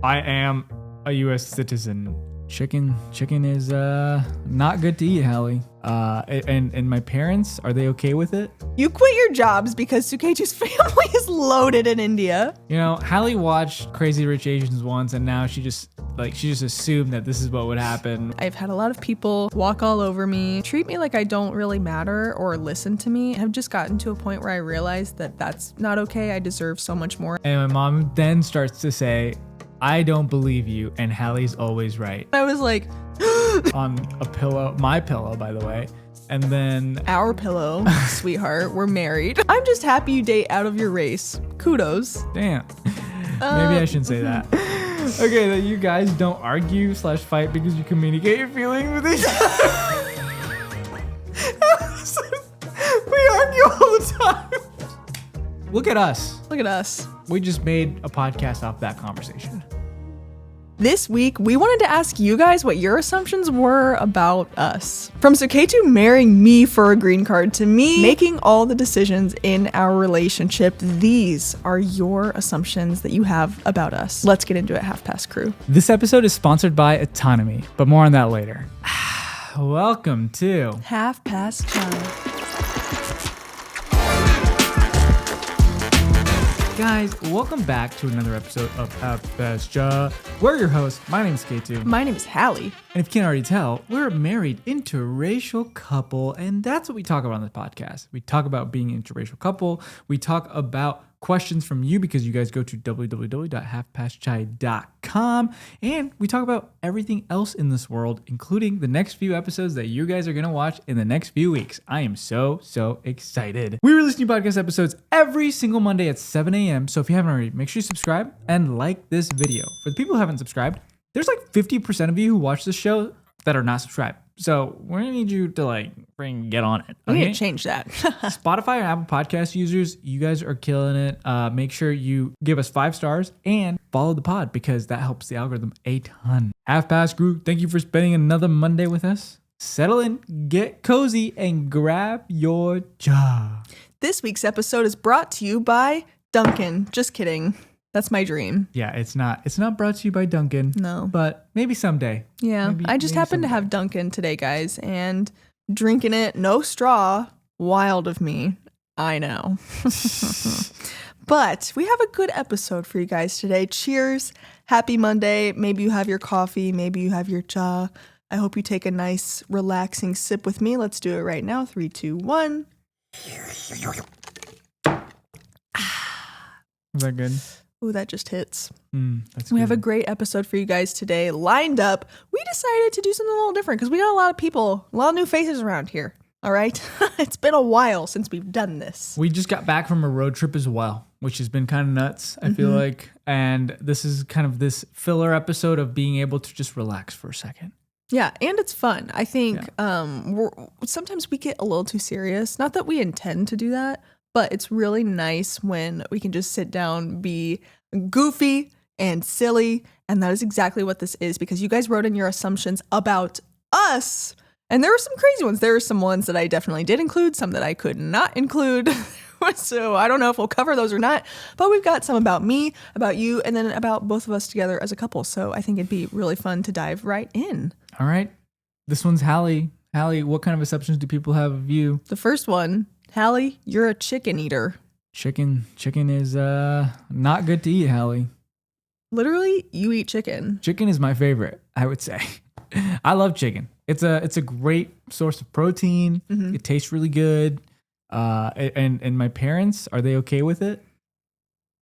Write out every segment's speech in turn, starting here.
I am a U.S. citizen. Chicken is not good to eat, Hallie. And my parents, are they okay with it? You quit your jobs because Suketu's family is loaded in India. You know, Hallie watched Crazy Rich Asians once, and now she just assumed that this is what would happen. I've had a lot of people walk all over me, treat me like I don't really matter or listen to me. I've just gotten to a point where I realized that that's not okay. I deserve so much more. And my mom then starts to say, I don't believe you, and Hallie's always right. I was like, on a pillow, my pillow, by the way. And then our pillow, sweetheart, we're married. I'm just happy you date out of your race. Kudos. Damn. Maybe I shouldn't say that. Okay, that you guys don't argue / fight because you communicate your feelings with each other. We argue all the time. Look at us. Look at us. We just made a podcast off that conversation. This week, we wanted to ask you guys what your assumptions were about us. From Suketu marrying me for a green card to me making all the decisions in our relationship, these are your assumptions that you have about us. Let's get into it, Half Past Crew. This episode is sponsored by Autonomy, but more on that later. Welcome to Half Past Child. Guys, welcome back to another episode of Half Past Child. We're your hosts. My name is Suketu. My name is Hallie. And if you can't already tell, we're a married interracial couple, and that's what we talk about on this podcast. We talk about being an interracial couple. We talk about questions from you because you guys go to www.halfpastchai.com, and we talk about everything else in this world, including the next few episodes that you guys are going to watch in the next few weeks. I am so excited. We release new podcast episodes every single Monday at 7 a.m. So if you haven't already, make sure you subscribe and like this video. For the people who haven't subscribed, there's like 50% of you who watch this show that are not subscribed. So we're going to need you to get on it. We need to change that. Spotify and Apple Podcast users, you guys are killing it. Make sure you give us 5 stars and follow the pod because that helps the algorithm a ton. Half Past Crew, thank you for spending another Monday with us. Settle in, get cozy, and grab your jaw. This week's episode is brought to you by Duncan. Just kidding. That's my dream. Yeah, it's not brought to you by Duncan. No. But maybe someday. Yeah, I just happened to have Duncan today, guys, and drinking it, no straw, wild of me. I know. But we have a good episode for you guys today. Cheers. Happy Monday. Maybe you have your coffee. Maybe you have your cha. I hope you take a nice, relaxing sip with me. Let's do it right now. 3, 2, 1. Is that good? Ooh, that just hits. That's we good. have a great episode for you guys today lined up. We decided to do something a little different because we got a lot of people, a lot of new faces around here. All right. It's been a while since we've done this. We just got back from a road trip as well, which has been kind of nuts, I feel like. And this is kind of this filler episode of being able to just relax for a second. Yeah, and it's fun. I think sometimes we get a little too serious. Not that we intend to do that, but it's really nice when we can just sit down, be goofy and silly. And that is exactly what this is because you guys wrote in your assumptions about us. And there were some crazy ones. There were some ones that I definitely did include, some that I could not include. So I don't know if we'll cover those or not. But we've got some about me, about you, and then about both of us together as a couple. So I think it'd be really fun to dive right in. All right. This one's Hallie. Hallie, what kind of assumptions do people have of you? The first one, Hallie, you're a chicken eater. Chicken is not good to eat, Hallie. Literally, you eat chicken. Chicken is my favorite, I would say. I love chicken. It's a great source of protein. It tastes really good. And my parents, are they okay with it?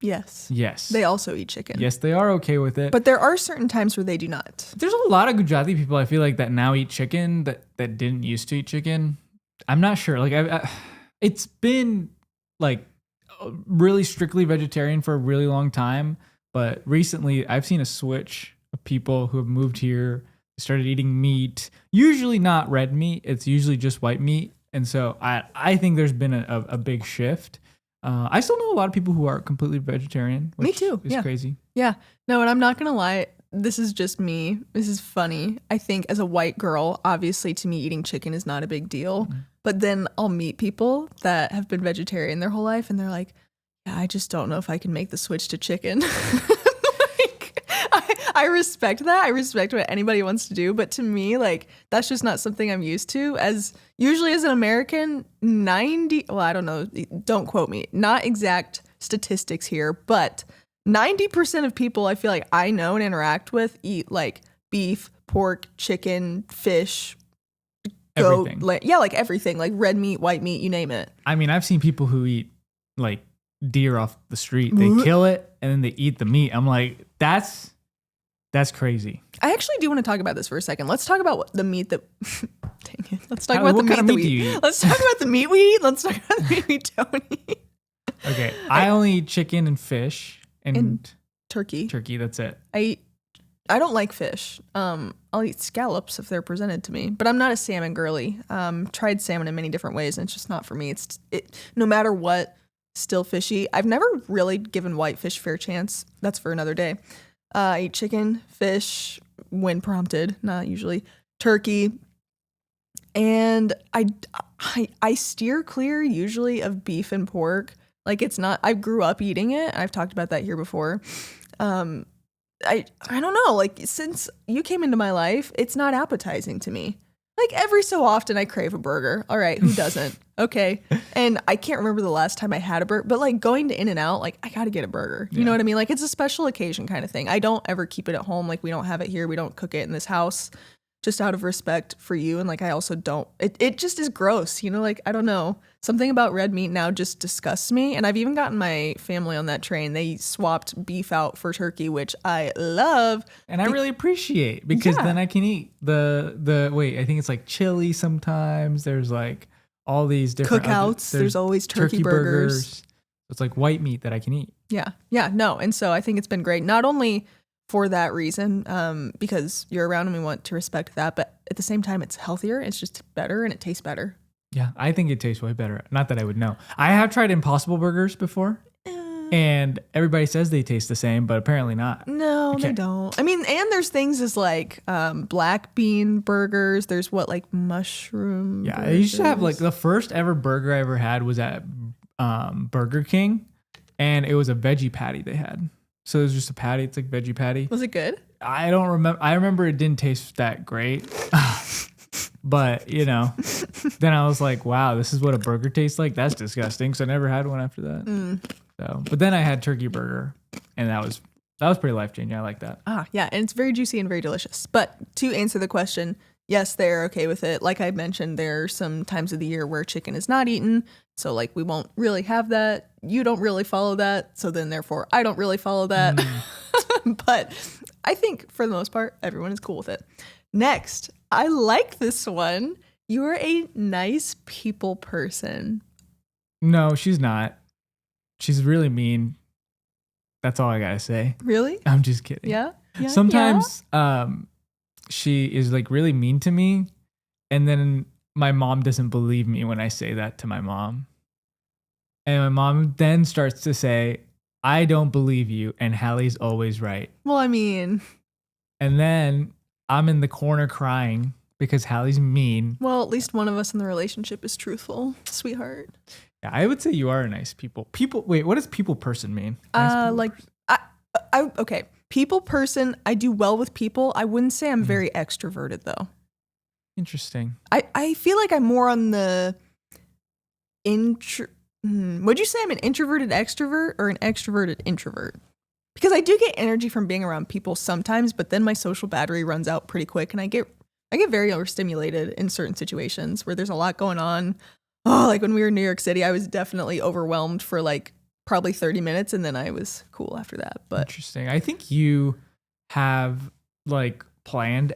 Yes. Yes. They also eat chicken. Yes, they are okay with it. But there are certain times where they do not. There's a lot of Gujarati people I feel like that now eat chicken that didn't used to eat chicken. I'm not sure. It's been really strictly vegetarian for a really long time, but recently I've seen a switch of people who have moved here, started eating meat, usually not red meat. It's usually just white meat. And so I think there's been a big shift. I still know a lot of people who are completely vegetarian. Which me too. is crazy. Yeah. No, and I'm not going to lie. This is just me. This is funny. I think as a white girl, obviously to me, eating chicken is not a big deal. But then I'll meet people that have been vegetarian their whole life and they're like, yeah, I just don't know if I can make the switch to chicken. I respect that. I respect what anybody wants to do. But to me, like, that's just not something I'm used to. As usually as an American, I don't know, don't quote me, not exact statistics here, but 90% of people I feel like I know and interact with eat like beef, pork, chicken, fish, goat, Everything. like everything, like red meat, white meat, you name it. I mean, I've seen people who eat like deer off the street. They kill it and then they eat the meat. I'm like, that's crazy. I actually do want to talk about this for a second. Let's talk about the meat that. Dang it. Let's talk What about the kind of meat that meat do we you eat. eat? Let's talk about the meat we eat. Let's talk about the meat we don't eat. Okay, I only eat chicken and fish and Turkey. turkey. That's it. I don't like fish. I'll eat scallops if they're presented to me, but I'm not a salmon girly. Tried salmon in many different ways, and it's just not for me. No matter what, still fishy. I've never really given whitefish a fair chance. That's for another day. I eat chicken, fish when prompted, not usually, turkey, and I steer clear usually of beef and pork. Like it's not. I grew up eating it. I've talked about that here before. I don't know, like since you came into my life, it's not appetizing to me. Like every so often I crave a burger. All right, who doesn't? Okay. And I can't remember the last time I had a burger, but like going to In-N-Out, like I got to get a burger. You know what I mean? Like it's a special occasion kind of thing. I don't ever keep it at home. Like we don't have it here. We don't cook it in this house just out of respect for you. And like I also don't, it just is gross, you know, like I don't know. Something about red meat now just disgusts me. And I've even gotten my family on that train. They swapped beef out for turkey, which I love. And I really appreciate because then I can eat the wait, I think it's like chili sometimes. There's like all these different cookouts. There's always turkey burgers. It's like white meat that I can eat. Yeah. Yeah. No. And so I think it's been great. Not only for that reason, because you're around and we want to respect that, but at the same time, it's healthier. It's just better and it tastes better. Yeah, I think it tastes way better. Not that I would know. I have tried Impossible Burgers before, and everybody says they taste the same, but apparently not. No, they don't. I mean, and there's things as like black bean burgers. There's like mushroom. Yeah, burgers. I used to have like the first ever burger I ever had was at Burger King, and it was a veggie patty they had. So it was just a patty. It's like veggie patty. Was it good? I don't remember. I remember it didn't taste that great. But, you know, then I was like, wow, this is what a burger tastes like. That's disgusting. So I never had one after that. So, but then I had turkey burger and that was pretty life-changing. I like that. Yeah. And it's very juicy and very delicious. But to answer the question, yes, they're okay with it. Like I mentioned, there are some times of the year where chicken is not eaten. So like we won't really have that. You don't really follow that. So then therefore I don't really follow that. But I think for the most part, everyone is cool with it. Next, I like this one. You are a nice people person. No, she's not. She's really mean. That's all I gotta say. Really? I'm just kidding. Yeah. Sometimes she is like really mean to me, and then my mom doesn't believe me when I say that to my mom. And my mom then starts to say, I don't believe you, and Hallie's always right. Well, I mean. And then I'm in the corner crying because Hallie's mean. Well, at least one of us in the relationship is truthful, sweetheart. Yeah, I would say you are a nice people. Wait, what does people person mean? Nice like, okay. People person, I do well with people. I wouldn't say I'm very extroverted though. Interesting. I feel like I'm more on the would you say I'm an introverted extrovert or an extroverted introvert? Because I do get energy from being around people sometimes, but then my social battery runs out pretty quick and I get very overstimulated in certain situations where there's a lot going on. Oh, like when we were in New York City, I was definitely overwhelmed for like probably 30 minutes and then I was cool after that. But interesting. I think you have like planned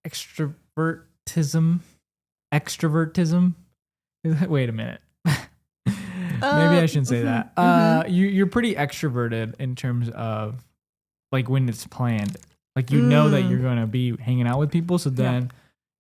extrovertism. Wait a minute. Maybe I shouldn't say that. You're pretty extroverted in terms of like when it's planned. Like you know that you're going to be hanging out with people, so then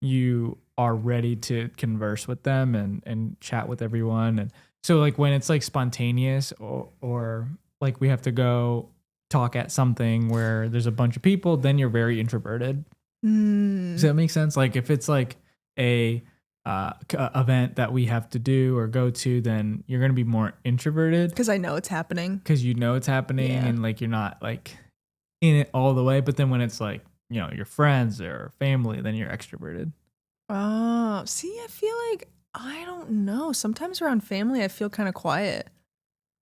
you are ready to converse with them and chat with everyone. And so like when it's like spontaneous or like we have to go talk at something where there's a bunch of people, then you're very introverted. Does that make sense? Like if it's like a event that we have to do or go to, then you're going to be more introverted because I know it's happening. Because you know it's happening and like you're not like in it all the way. But then when it's like, your friends or family, then you're extroverted. Oh, see, I feel like, I don't know. Sometimes around family, I feel kind of quiet.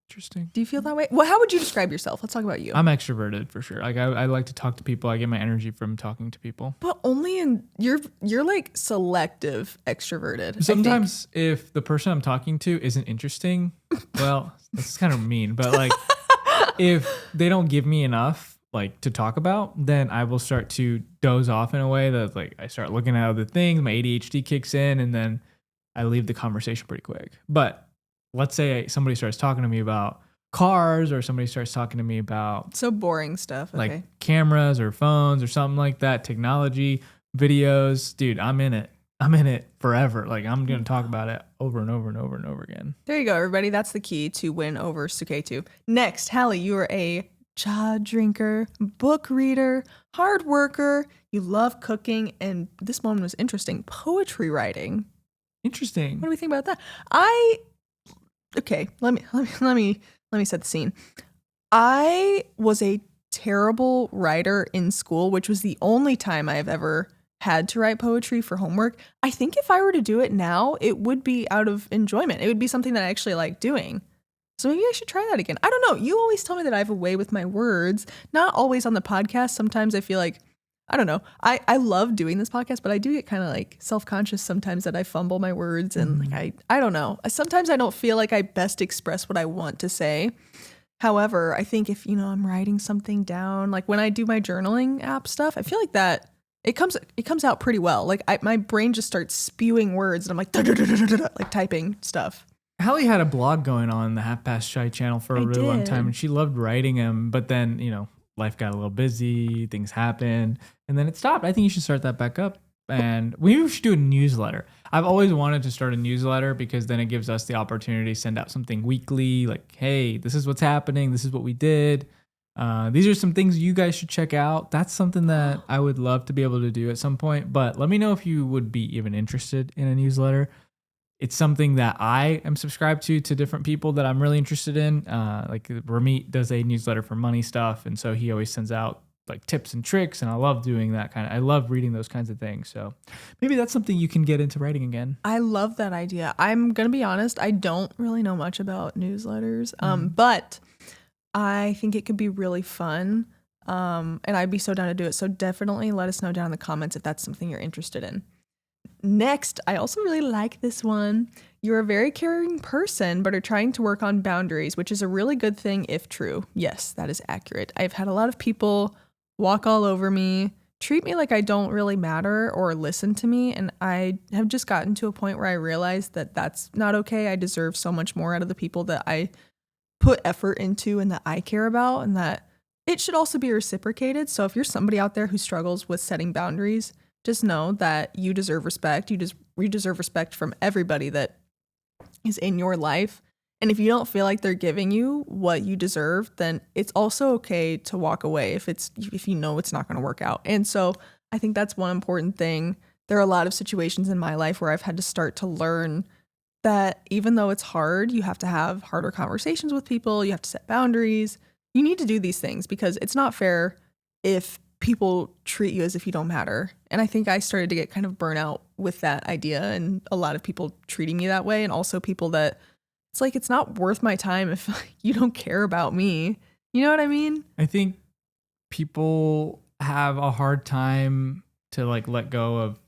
Interesting. Do you feel that way? Well, how would you describe yourself? Let's talk about you. I'm extroverted for sure. Like I like to talk to people. I get my energy from talking to people. But only you're like selective extroverted. Sometimes if the person I'm talking to isn't interesting, well, that's kind of mean, but like if they don't give me enough like to talk about, then I will start to doze off in a way that like I start looking at other things, my ADHD kicks in, and then I leave the conversation pretty quick. But let's say somebody starts talking to me about cars, or somebody starts talking to me about so boring stuff, okay, like cameras or phones or something like that, technology, videos, dude, I'm in it forever. Like I'm going to talk about it over and over and over and over again. There you go, everybody. That's the key to win over Suketu. Next, Hallie, you are a cha drinker, book reader, hard worker. You love cooking, and this one was interesting, poetry writing. Interesting. What do we think about that? Okay, let me set the scene. I was a terrible writer in school, which was the only time I have ever had to write poetry for homework. I think if I were to do it now, it would be out of enjoyment. It would be something that I actually like doing. So maybe I should try that again. I don't know. You always tell me that I have a way with my words, not always on the podcast. Sometimes I feel like, I don't know. I love doing this podcast, but I do get kind of like self-conscious sometimes that I fumble my words, and like I don't know. Sometimes I don't feel like I best express what I want to say. However, I think if, I'm writing something down, like when I do my journaling app stuff, I feel like that it comes out pretty well. Like my brain just starts spewing words, and I'm like, like typing stuff. Hallie had a blog going on the Half Past Shy channel for a really long time, and she loved writing them. But then, life got a little busy, things happened, and then it stopped. I think you should start that back up. And we should do a newsletter. I've always wanted to start a newsletter because then it gives us the opportunity to send out something weekly, like, hey, this is what's happening. This is what we did. These are some things you guys should check out. That's something that I would love to be able to do at some point. But let me know if you would be even interested in a newsletter. It's something that I am subscribed to different people that I'm really interested in. Like Ramit does a newsletter for money stuff. And so he always sends out like tips and tricks. And I love doing that I love reading those kinds of things. So maybe that's something you can get into writing again. I love that idea. I'm going to be honest. I don't really know much about newsletters. But I think it could be really fun. And I'd be so down to do it. So definitely let us know down in the comments if that's something you're interested in. Next, I also really like this one. You're a very caring person, but are trying to work on boundaries, which is a really good thing if true. Yes, that is accurate. I've had a lot of people walk all over me, treat me like I don't really matter or listen to me. And I have just gotten to a point where I realize that that's not okay. I deserve so much more out of the people that I put effort into and that I care about, and that it should also be reciprocated. So if you're somebody out there who struggles with setting boundaries, just know that you deserve respect. You deserve respect from everybody that is in your life. And if you don't feel like they're giving you what you deserve, then it's also okay to walk away if you know it's not going to work out. And so I think that's one important thing. There are a lot of situations in my life where I've had to start to learn that even though it's hard, you have to have harder conversations with people. You have to set boundaries. You need to do these things because it's not fair if people treat you as if you don't matter. And I think I started to get kind of burnt out with that idea, and a lot of people treating me that way, and also people that it's like, it's not worth my time if you don't care about me. You know what I mean? I think people have a hard time to like let go of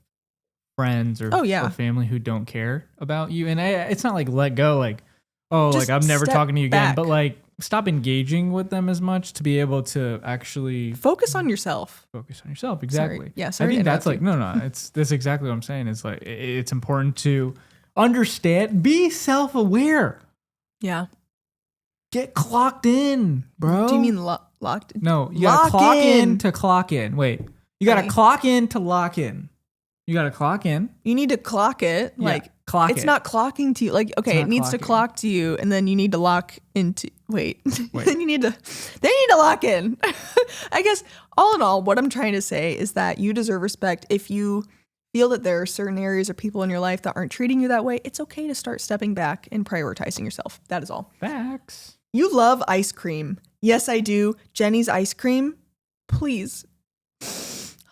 friends or family who don't care about you. And it's not like let go, like, oh, just like I'm never talking to you again, but like stop engaging with them as much to be able to actually focus on yourself. Exactly. Sorry. Yeah, sorry. I think that's like, no, that's exactly what I'm saying. It's like, it's important to understand, be self-aware. Yeah. Get clocked in, bro. Do you mean locked? No, you gotta clock in to clock in. Wait, you gotta clock in to lock in. You gotta clock in. You need to clock it. Like, clock it. It's not clocking to you. Like, okay, it needs to clock to you, and then you need to lock into. Wait. Then you need to lock in. I guess all in all, what I'm trying to say is that you deserve respect. If you feel that there are certain areas or people in your life that aren't treating you that way, it's okay to start stepping back and prioritizing yourself. That is all. Facts. You love ice cream. Yes, I do. Jenny's ice cream. please.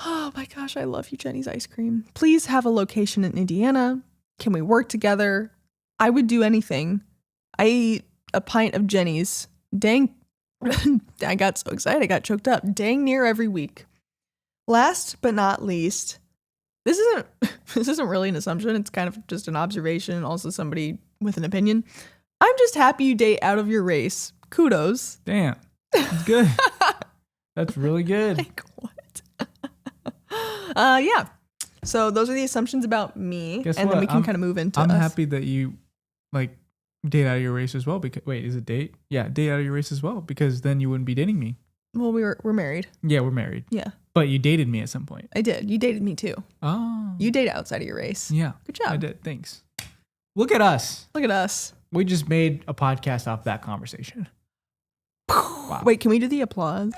Oh my gosh, I love you, Jenny's ice cream. Please have a location in Indiana. Can we work together? I would do anything. I eat a pint of Jenny's. Dang, I got so excited. I got choked up. Dang near every week. Last but not least, this isn't really an assumption. It's kind of just an observation. Also, somebody with an opinion. I'm just happy you date out of your race. Kudos. Damn, that's good. That's really good. Like what? Yeah. So those are the assumptions about me. Guess and what? then we can kind of move into I'm us. happy that you like date out of your race as well. Because wait, is it date? Yeah, date out of your race as well. Because then you wouldn't be dating me. Well, we're married. Yeah, we're married. Yeah. But you dated me at some point. I did. You dated me too. Oh. You date outside of your race. Yeah. Good job. I did. Thanks. Look at us. Look at us. We just made a podcast off that conversation. Wow. Wait, can we do the applause?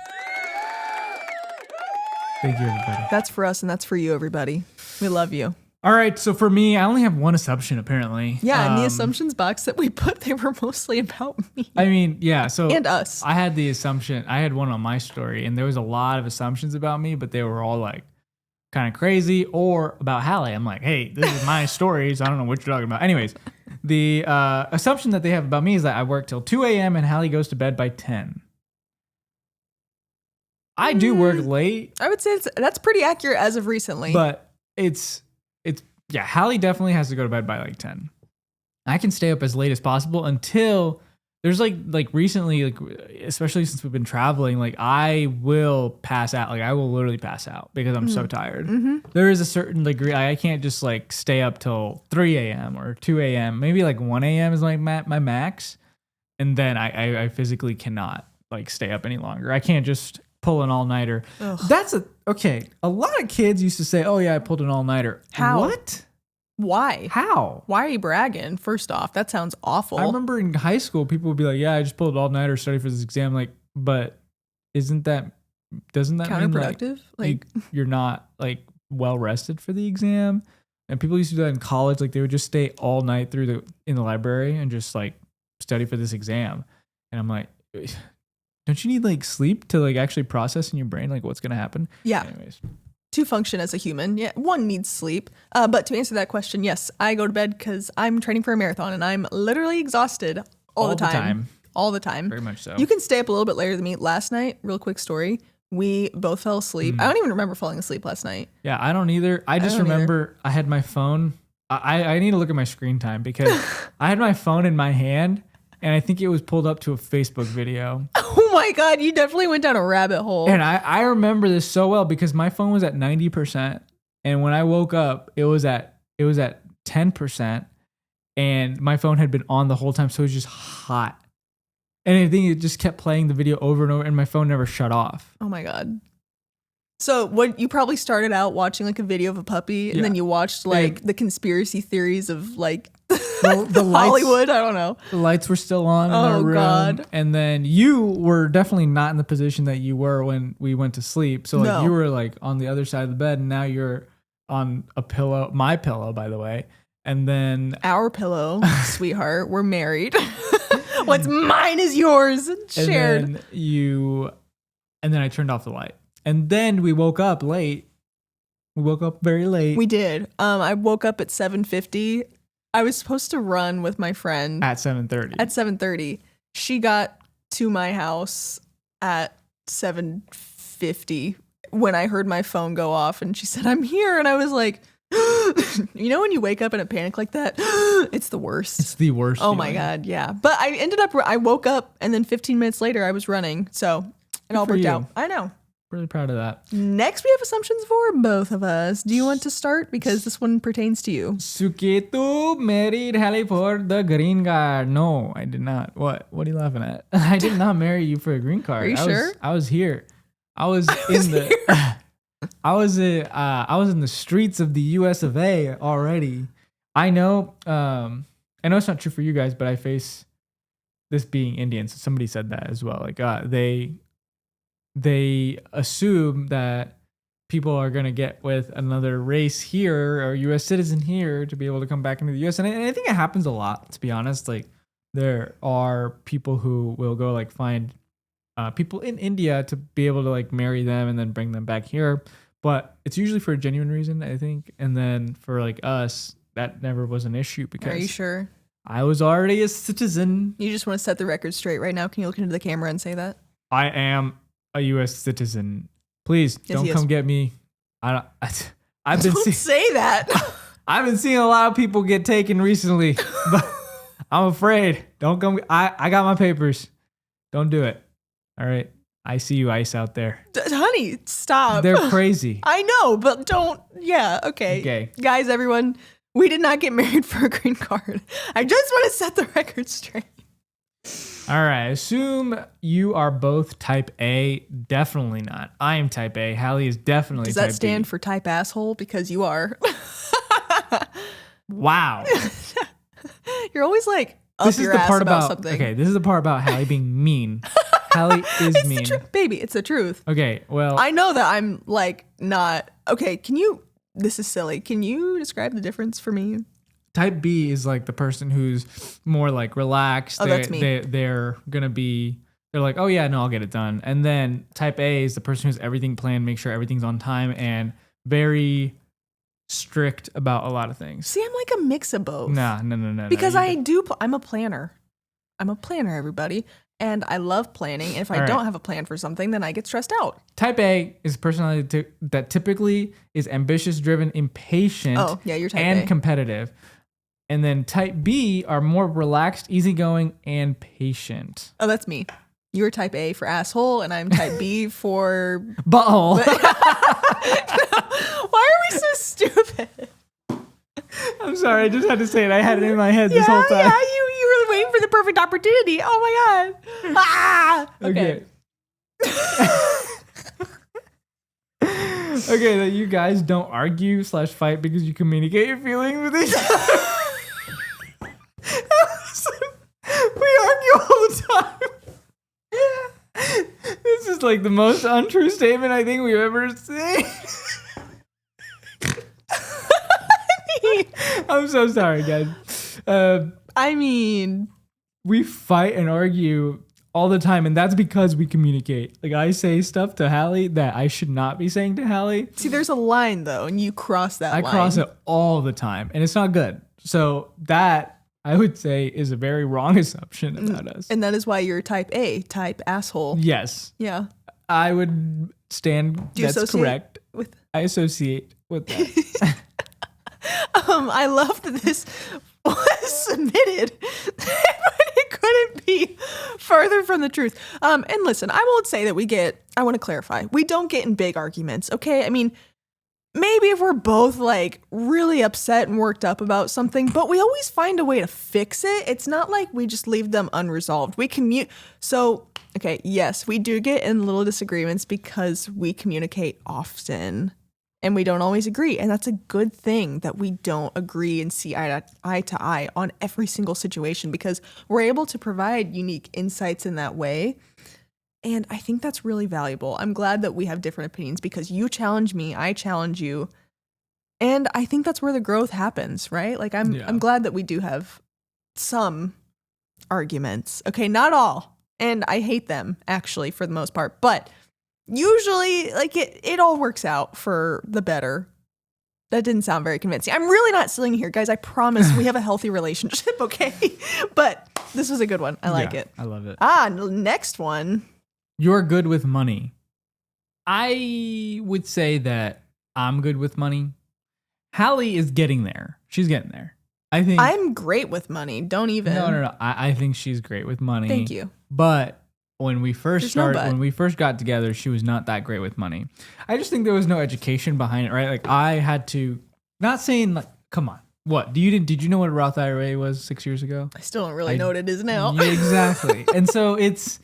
Thank you, everybody. That's for us and that's for you, everybody. We love you. All right. So for me, I only have one assumption, apparently. Yeah, in the assumptions box that we put, they were mostly about me. I mean, yeah. So and us. I had the assumption. I had one on my story, and there was a lot of assumptions about me, but they were all like kind of crazy or about Hallie. I'm like, hey, this is my stories. I don't know what you're talking about. Anyways, the assumption that they have about me is that I work till 2 a.m. and Hallie goes to bed by 10. I do work late. I would say that's pretty accurate as of recently. But it's yeah, Hallie definitely has to go to bed by like 10. I can stay up as late as possible until there's like recently, like especially since we've been traveling, like I will pass out. Like I will literally pass out because I'm so tired. Mm-hmm. There is a certain degree. I can't just like stay up till 3 a.m. or 2 a.m. Maybe like 1 a.m. is like my max. And then I physically cannot like stay up any longer. I can't just pull an all-nighter. Ugh. That's okay. A lot of kids used to say, oh yeah, I pulled an all-nighter. How? What? Why? How? Why are you bragging? First off, that sounds awful. I remember in high school, people would be like, yeah, I just pulled an all-nighter study for this exam. Like, but doesn't that counterproductive? mean you're not like well rested for the exam? And people used to do that in college. Like they would just stay all night in the library and just like study for this exam. And I'm like, don't you need like sleep to like actually process in your brain like what's gonna happen? Yeah. Anyways. To function as a human, yeah, one needs sleep. But to answer that question, yes, I go to bed because I'm training for a marathon and I'm literally exhausted all the time. All the time. Very much so. You can stay up a little bit later than me. Last night, real quick story, we both fell asleep. I don't even remember falling asleep last night. Yeah, I don't either. I just remember I had my phone. I need to look at my screen time because I had my phone in my hand and I think it was pulled up to a Facebook video. Oh my God, you definitely went down a rabbit hole. And I remember this so well because my phone was at 90%. And when I woke up, it was at 10%. And my phone had been on the whole time. So it was just hot. And I think it just kept playing the video over and over and my phone never shut off. Oh my God. So what you probably started out watching like a video of a puppy and then you watched like the conspiracy theories of like the Hollywood. I don't know. The lights were still on in our room. God. And then you were definitely not in the position that you were when we went to sleep. So like you were like on the other side of the bed and now you're on a pillow, my pillow, by the way. And then our pillow, sweetheart, we're married. What's mine is yours. Shared. And then I turned off the light. And then we woke up late. We woke up very late. We did. I woke up at 7:50. I was supposed to run with my friend at 7:30. At 7:30. She got to my house at 7:50 when I heard my phone go off and she said, "I'm here." And I was like, you know when you wake up in a panic like that? It's the worst. It's the worst. Oh my God, yeah. But I woke up and then 15 minutes later I was running. So it all worked out. I know. Really proud of that. Next, we have assumptions for both of us. Do you want to start? Because this one pertains to you. Suketu married Hallie for the green card. No, I did not. What? What are you laughing at? I did not marry you for a green card. Are you sure? I was here. I was in the streets of the US of A already. I know it's not true for you guys, but I face this being Indian. So somebody said that as well. Like they assume that people are going to get with another race here or US citizen here to be able to come back into the US. And I think it happens a lot, to be honest. Like there are people who will go like find people in India to be able to like marry them and then bring them back here. But it's usually for a genuine reason, I think. And then for like us, that never was an issue because Are you sure? I was already a citizen. You just want to set the record straight right now. Can you look into the camera and say that? I am a U.S. citizen. Please don't come get me. I've been Don't say that. I've been seeing a lot of people get taken recently, but I'm afraid. Don't come. I got my papers. Don't do it. All right. I see you, ICE, out there. Honey, stop. They're crazy. I know, but don't. Yeah, okay. Guys, everyone, we did not get married for a green card. I just want to set the record straight. All right. Assume you are both type A. Definitely not. I am type A. Hallie is definitely type B. Does that stand for type asshole? Because you are. Wow. You're always like up your ass about something. Okay, this is the part about Hallie being mean. Hallie is it's mean. Baby, it's the truth. Okay, well. I know that I'm like not. Okay, this is silly. Can you describe the difference for me? Type B is like the person who's more like relaxed. Oh, that's me. They're like, oh yeah, no, I'll get it done. And then type A is the person who's everything planned, make sure everything's on time, and very strict about a lot of things. See, I'm like a mix of both. No. Because I'm a planner. I'm a planner, everybody. And I love planning. And if I don't have a plan for something, then I get stressed out. Type A is a personality that typically is ambitious, driven, impatient, oh, yeah, you're type and A. competitive. And then type B are more relaxed, easygoing, and patient. Oh, that's me. You're type A for asshole, and I'm type B for... butthole. Why are we so stupid? I'm sorry, I just had to say it. I had it in my head this whole time. Yeah, you were waiting for the perfect opportunity. Oh my God. Ah! Okay. Okay, that you guys don't argue / fight because you communicate your feelings with each other. We argue all the time. This is like the most untrue statement I think we've ever seen. I'm so sorry, guys. I mean, we fight and argue all the time, and that's because we communicate. Like, I say stuff to Hallie that I should not be saying to Hallie. See, there's a line, though, and you cross that line. I cross it all the time, and it's not good. So that, I would say, is a very wrong assumption about us. And that is why you're type A, type asshole. Yes. Yeah. I would stand. That's correct. I associate with that. I love that this was submitted, but it couldn't be further from the truth. And listen, I won't say that I want to clarify, we don't get in big arguments, okay? I mean, maybe if we're both like really upset and worked up about something, but we always find a way to fix it. It's not like we just leave them unresolved. We So, okay, yes, we do get in little disagreements because we communicate often. And we don't always agree. And that's a good thing that we don't agree and see eye to eye on every single situation, because we're able to provide unique insights in that way. And I think that's really valuable. I'm glad that we have different opinions because you challenge me, I challenge you. And I think that's where the growth happens, right? Like I'm glad that we do have some arguments. Okay, not all. And I hate them actually for the most part, but usually, like, it all works out for the better. That didn't sound very convincing. I'm really not sitting here, guys. I promise we have a healthy relationship, okay? But this was a good one. I like it. I love it. Next one. You're good with money. I would say that I'm good with money. Hallie is getting there. She's getting there. I think I'm great with money. Don't even. No. I think she's great with money. Thank you. But when we first got together, she was not that great with money. I just think there was no education behind it, right? Like, I had to, not saying like, come on, what? Did you know what a Roth IRA was 6 years ago? I still don't really know what it is now. Yeah, exactly. And so it's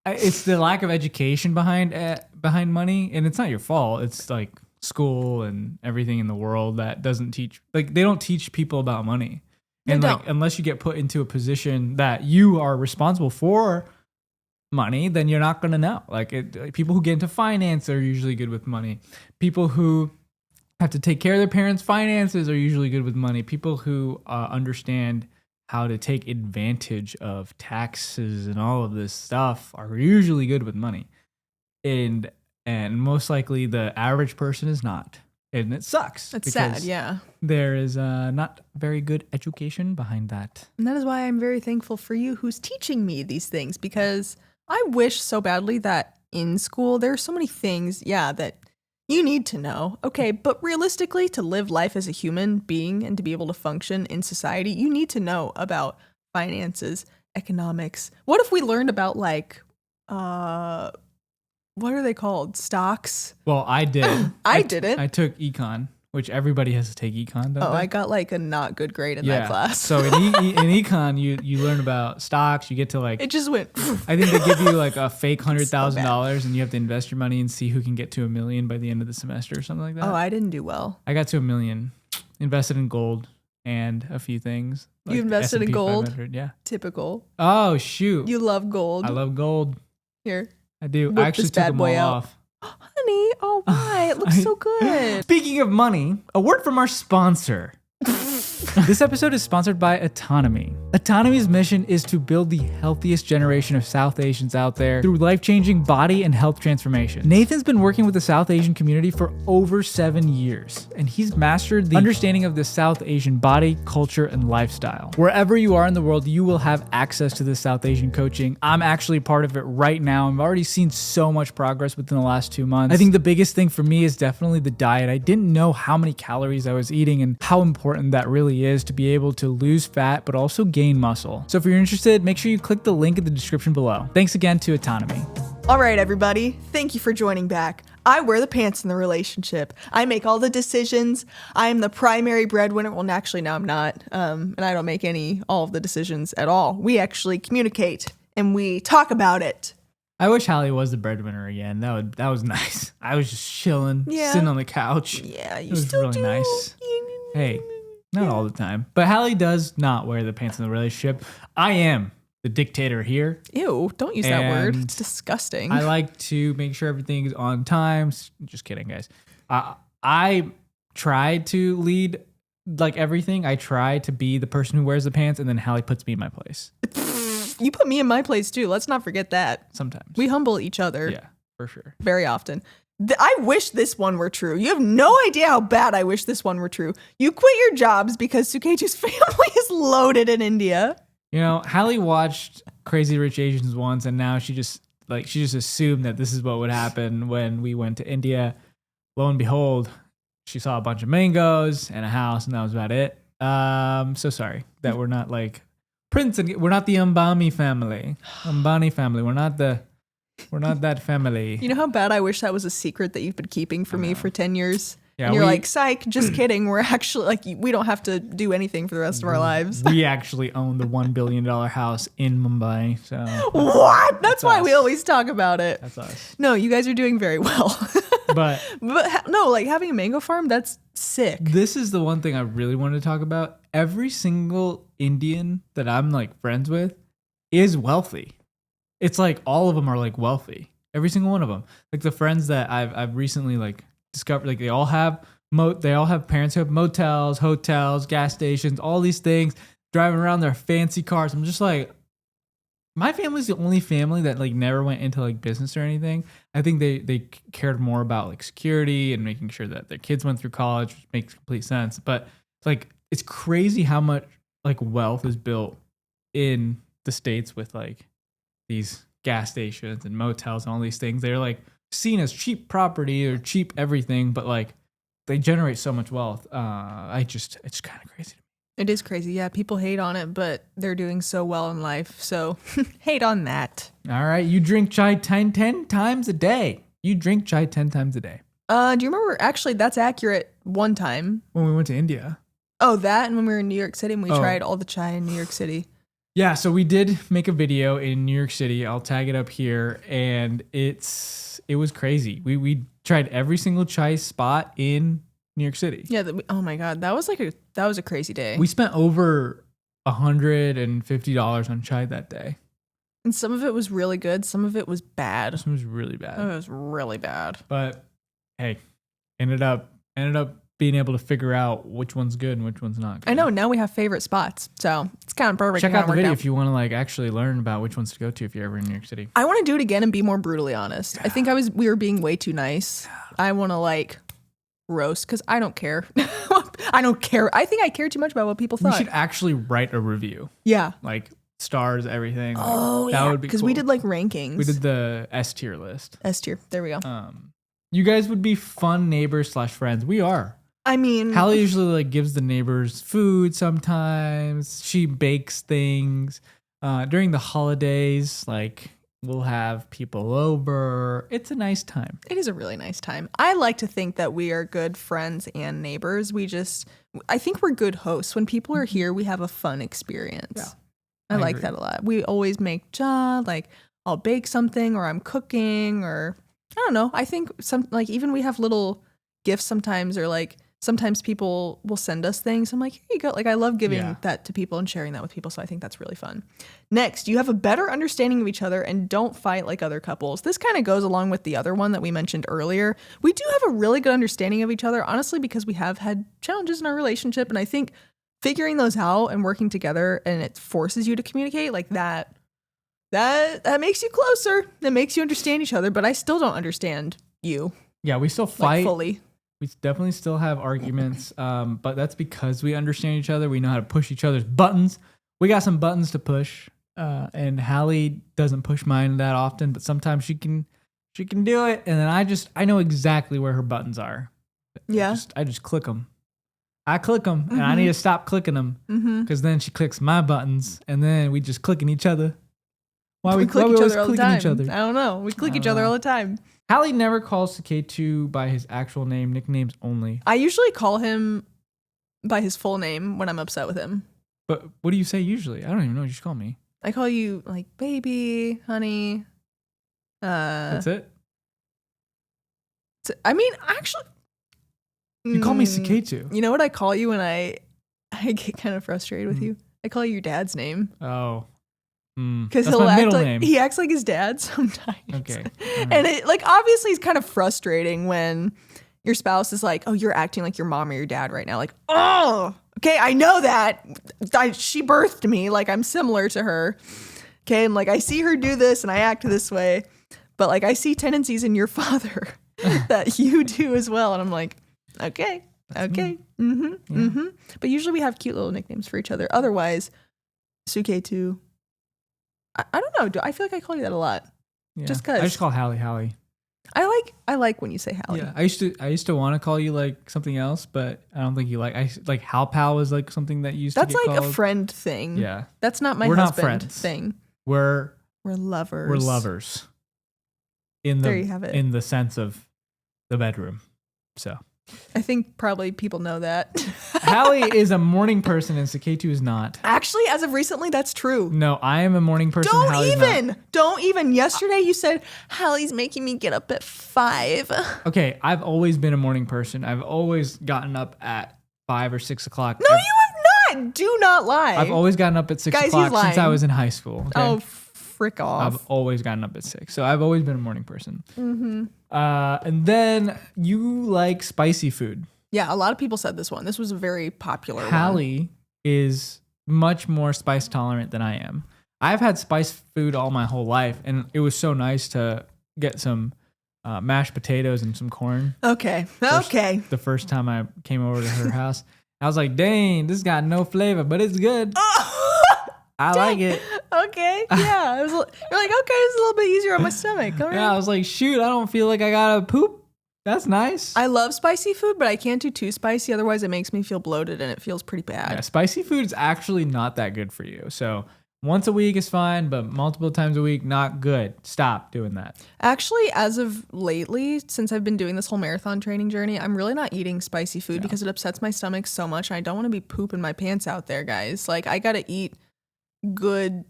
the lack of education behind money, and it's not your fault. It's like school and everything in the world that doesn't teach, like, they don't teach people about money. And like, unless you get put into a position that you are responsible for money, then you're not going to know. Like, people who get into finance are usually good with money. People who have to take care of their parents' finances are usually good with money. People who understand how to take advantage of taxes and all of this stuff are usually good with money. And most likely the average person is not. And it sucks. It's sad, yeah. There is not very good education behind that. And that is why I'm very thankful for you who's teaching me these things, because I wish so badly that in school there are so many things, that you need to know. Okay, but realistically, to live life as a human being and to be able to function in society, you need to know about finances, economics. What if we learned about what are they called? Stocks? Well, I did. I didn't. I took econ, which everybody has to take econ, don't they? I got like a not good grade in that class. So in econ, you learn about stocks. You get to it just went. I think they give you like a fake $100,000, and you have to invest your money and see who can get to $1 million by the end of the semester or something like that. Oh, I didn't do well. I got to $1 million, invested in gold and a few things. Like you invested in gold? 500, yeah. Typical. Oh shoot! You love gold. I love gold. Here. I do. I actually took them all off. Honey, oh why? It looks so good. Speaking of money, a word from our sponsor. This episode is sponsored by Autonomy. Autonomy's mission is to build the healthiest generation of South Asians out there through life-changing body and health transformation. Nathan's been working with the South Asian community for over 7 years, and he's mastered the understanding of the South Asian body, culture, and lifestyle. Wherever you are in the world, you will have access to this South Asian coaching. I'm actually part of it right now. I've already seen so much progress within the last 2 months. I think the biggest thing for me is definitely the diet. I didn't know how many calories I was eating and how important that really is to be able to lose fat, but also gain muscle. So if you're interested, make sure you click the link in the description below. Thanks again to Autonomy. All right, everybody. Thank you for joining back. I wear the pants in the relationship. I make all the decisions. I am the primary breadwinner. Well, actually, no, I'm not. And I don't make all of the decisions at all. We actually communicate and we talk about it. I wish Hallie was the breadwinner again. That was nice. I was just chilling, sitting on the couch. Yeah, you it was still really do. Nice. Hey, not all the time. But Hallie does not wear the pants in the relationship. I am the dictator here. Ew, don't use that word. It's disgusting. I like to make sure everything is on time. Just kidding, guys. I try to lead like everything. I try to be the person who wears the pants, and then Hallie puts me in my place. You put me in my place too. Let's not forget that. Sometimes. We humble each other. Yeah, for sure. Very often. I wish this one were true. You have no idea how bad I wish this one were true. You quit your jobs because Suketu's family is loaded in India. You know, Hallie watched Crazy Rich Asians once, and now she just assumed that this is what would happen when we went to India. Lo and behold, she saw a bunch of mangoes and a house, and that was about it. So sorry that we're not like Prince, and we're not the Ambani family. We're not that family. You know how bad I wish that was a secret that you've been keeping from me for 10 years? Yeah, and you're like, psych, just kidding. We're actually like, we don't have to do anything for the rest of our lives. We actually own the $1 billion house in Mumbai. So what? That's why we always talk about it. That's us. No, you guys are doing very well. but no, like having a mango farm, that's sick. This is the one thing I really wanted to talk about. Every single Indian that I'm like friends with is wealthy. It's like all of them are like wealthy. Every single one of them. Like the friends that I've recently like discovered, like they all have parents who have motels, hotels, gas stations, all these things, driving around their fancy cars. I'm just like, my family's the only family that like never went into like business or anything. I think they cared more about like security and making sure that their kids went through college, which makes complete sense. But like it's crazy how much like wealth is built in the States with like these gas stations and motels and all these things. They're like seen as cheap property or cheap everything, but like they generate so much wealth. It's kind of crazy to me. It is crazy. Yeah, people hate on it, but they're doing so well in life. So hate on that. All right, you drink chai 10 times a day. You drink chai 10 times a day. Do you remember? Actually, that's accurate. One time when we went to India. Oh, that and when we were in New York City and we tried all the chai in New York City. Yeah, so we did make a video in New York City. I'll tag it up here, and it was crazy. We tried every single chai spot in New York City. Yeah. Oh my God, that was a crazy day. We spent over $150 on chai that day, and some of it was really good. Some of it was bad. Some was really bad. It was really bad. But hey, ended up being able to figure out which one's good and which one's not good. I know. Now we have favorite spots. So it's kind of perfect. Check out the video if you want to like actually learn about which ones to go to if you're ever in New York City. I want to do it again and be more brutally honest. Yeah. I think we were being way too nice. I want to like roast because I don't care. I don't care. I think I care too much about what people thought. We should actually write a review. Yeah. Like stars, everything. Like, oh, yeah. That would be because cool. We did like rankings. We did the S tier list. S tier. There we go. You guys would be fun neighbors / friends. We are. I mean, Hallie usually like gives the neighbors food sometimes. She bakes things. During the holidays, like we'll have people over. It's a nice time. It is a really nice time. I like to think that we are good friends and neighbors. I think we're good hosts. When people are here, we have a fun experience. Yeah, I like agree. That a lot. We always make like I'll bake something or I'm cooking or I don't know. I think even we have little gifts sometimes or like sometimes people will send us things. I'm like, here you go. Like I love giving that to people and sharing that with people. So I think that's really fun. Next, you have a better understanding of each other and don't fight like other couples. This kind of goes along with the other one that we mentioned earlier. We do have a really good understanding of each other, honestly, because we have had challenges in our relationship. And I think figuring those out and working together and it forces you to communicate like that makes you closer. That makes you understand each other. But I still don't understand you. Yeah, we still fight. Like fully. We definitely still have arguments, but that's because we understand each other. We know how to push each other's buttons. We got some buttons to push, and Hallie doesn't push mine that often, but sometimes she can do it. And then I know exactly where her buttons are. Yeah, I just click them. I click them, and I need to stop clicking them because then she clicks my buttons, and then we just clicking each other. Why we click each other all the time? I don't know. We click each other all the time. Hallie never calls Suketu by his actual name, nicknames only. I usually call him by his full name when I'm upset with him. But what do you say usually? I don't even know what you call me. I call you like baby, honey. That's it? I mean, actually. You call me Suketu. You know what I call you when I get kind of frustrated with you? I call you your dad's name. Oh. Because he acts like his dad sometimes. Okay. Right. And it like obviously it's kind of frustrating when your spouse is like, oh, you're acting like your mom or your dad right now. Like, oh, okay, I know that. She birthed me. Like I'm similar to her. Okay. And like I see her do this and I act this way. But like I see tendencies in your father that you do as well. And I'm like, okay. That's okay. But usually we have cute little nicknames for each other. Otherwise, Suketu. I don't know. I feel like I call you that a lot. Yeah. Just because. I just call Hallie. I like when you say Hallie. Yeah. I used to want to call you like something else, but I don't think you like Hal Pal was like something that used That's to get like called. A friend thing. Yeah. That's not my We're husband not friends. Thing. We're lovers. We're lovers. There you have it. In the sense of the bedroom. So I think probably people know that. Hallie is a morning person and Suketu is not. Actually, as of recently, that's true. No, I am a morning person. Don't even. Yesterday you said, Hallie's making me get up at 5. Okay, I've always been a morning person. I've always gotten up at 5 or 6 o'clock. No, you have not. Do not lie. I've always gotten up at 6 o'clock since I was in high school. Okay? Oh, frick off. I've always gotten up at 6. So I've always been a morning person. And then you like spicy food. Yeah, a lot of people said this one. This was a very popular one. Hallie is much more spice tolerant than I am. I've had spice food all my whole life, and it was so nice to get some mashed potatoes and some corn. Okay. The first time I came over to her house, I was like, dang, this got no flavor, but it's good. I like it. Okay, yeah. You're like, okay, it's a little bit easier on my stomach. All right. Yeah, I was like, shoot, I don't feel like I gotta poop. That's nice. I love spicy food, but I can't do too spicy. Otherwise, it makes me feel bloated and it feels pretty bad. Yeah, spicy food is actually not that good for you. So once a week is fine, but multiple times a week, not good. Stop doing that. Actually, as of lately, since I've been doing this whole marathon training journey, I'm really not eating spicy food because it upsets my stomach so much. And I don't want to be pooping my pants out there, guys. Like, I got to eat good.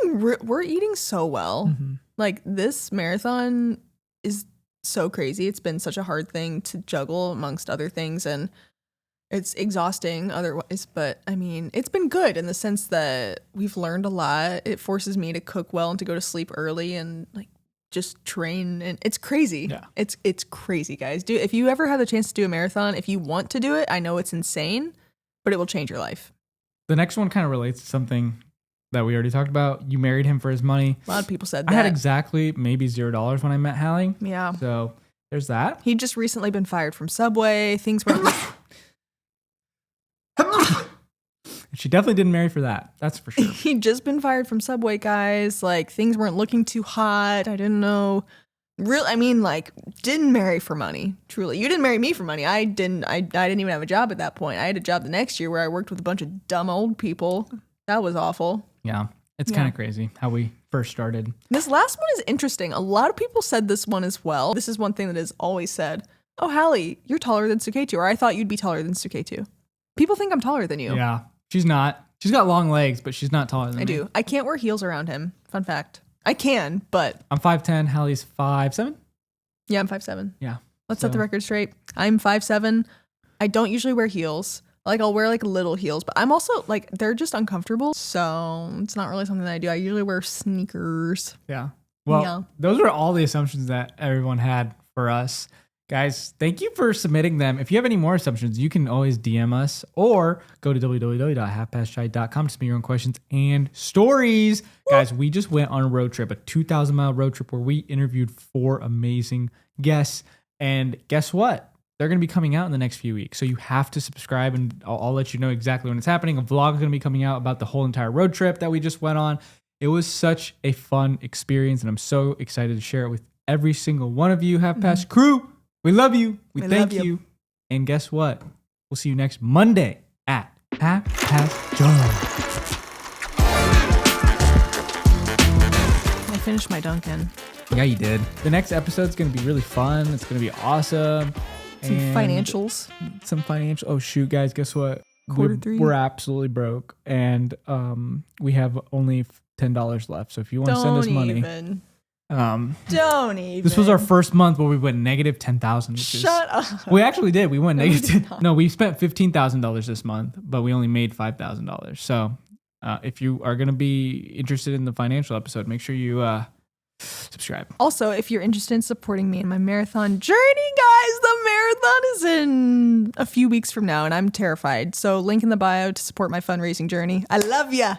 We're eating so well. Like, this marathon is so crazy. It's been such a hard thing to juggle amongst other things, and it's exhausting otherwise, but I mean, it's been good in the sense that we've learned a lot. It forces me to cook well and to go to sleep early, and like just train, and it's crazy. Yeah. It's crazy, guys. If you ever have the chance to do a marathon, if you want to do it, I know it's insane, but it will change your life. The next one kind of relates to something that we already talked about. You married him for his money. A lot of people said that. I had exactly maybe $0 when I met Hallie. Yeah. So there's that. He'd just recently been fired from Subway. Things were. She definitely didn't marry for that. That's for sure. He'd just been fired from Subway, guys. Like, things weren't looking too hot. I didn't know. Didn't marry for money. Truly. You didn't marry me for money. I didn't even have a job at that point. I had a job the next year where I worked with a bunch of dumb old people. That was awful. Yeah. It's kind of crazy how we first started. This last one is interesting. A lot of people said this one as well. This is one thing that is always said. Oh, Hallie, you're taller than Suketu. Or I thought you'd be taller than Suketu. People think I'm taller than you. Yeah. She's not. She's got long legs, but she's not taller than me. I do. I can't wear heels around him. Fun fact. I can, but... I'm 5'10". Hallie's 5'7". Yeah, I'm 5'7". Yeah. Let's set the record straight. I'm 5'7". I don't usually wear heels. Like, I'll wear, like, little heels. But I'm also, like, they're just uncomfortable. So it's not really something that I do. I usually wear sneakers. Yeah. Well, those were all the assumptions that everyone had for us. Guys, thank you for submitting them. If you have any more assumptions, you can always DM us or go to www.halfpastshy.com to submit your own questions and stories. Guys, we just went on a road trip, a 2,000-mile road trip where we interviewed 4 amazing guests. And guess what? They're going to be coming out in the next few weeks. So you have to subscribe, and I'll let you know exactly when it's happening. A vlog is going to be coming out about the whole entire road trip that we just went on. It was such a fun experience, and I'm so excited to share it with every single one of you, Half Past crew. We love you. We thank you. And guess what? We'll see you next Monday at Half Past Joy. I finished my Dunkin'. Yeah, you did. The next episode's going to be really fun. It's going to be awesome. Some financials. Oh, shoot, guys. Guess what? Q3. We're absolutely broke. And we have only $10 left. So if you want to send us money. Don't even. This was our first month where we went negative 10,000. Shut up. We actually did. We went negative. No, we spent $15,000 this month, but we only made $5,000. So if you are going to be interested in the financial episode, make sure you subscribe. Also, if you're interested in supporting me in my marathon journey, guys, the marathon is in a few weeks from now, and I'm terrified. So link in the bio to support my fundraising journey. I love ya.